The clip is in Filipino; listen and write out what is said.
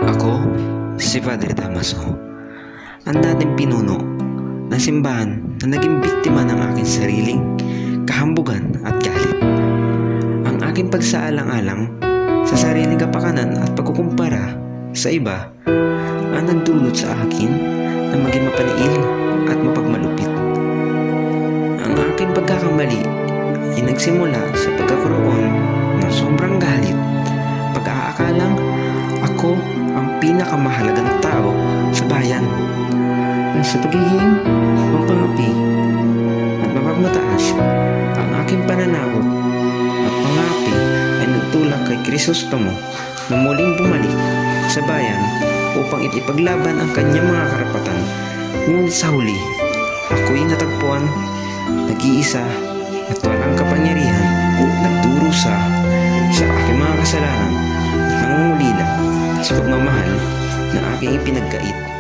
Ako, si Padre Damaso, ang dating pinuno ng simbahan na naging biktima ng aking sariling kahambugan at galit. Ang aking pagsaalang-alang sa sariling kapakanan at pagkukumpara sa iba ang nagdulot sa akin na maging mapaniil at mapagmalupit. Ang aking pagkakamali ay nagsimula sa pagkakaroon ng sobrang galit, pag-aakalang ako ang pinakamahalagang tao sa bayan. Sa pagiging mapangapi at mapagmataas, ang aking pananakot at pangapi ay nagtulak kay Crisostomo na muling bumalik sa bayan upang ipaglaban ang kanyang mga karapatan. Ngunit sa huli, ako'y natagpuan, nag-iisa at walang kapangyarihan, nagdurusa sa aking mga kasalanan at nangungulila sa pagmamahal na aking ipinagkait.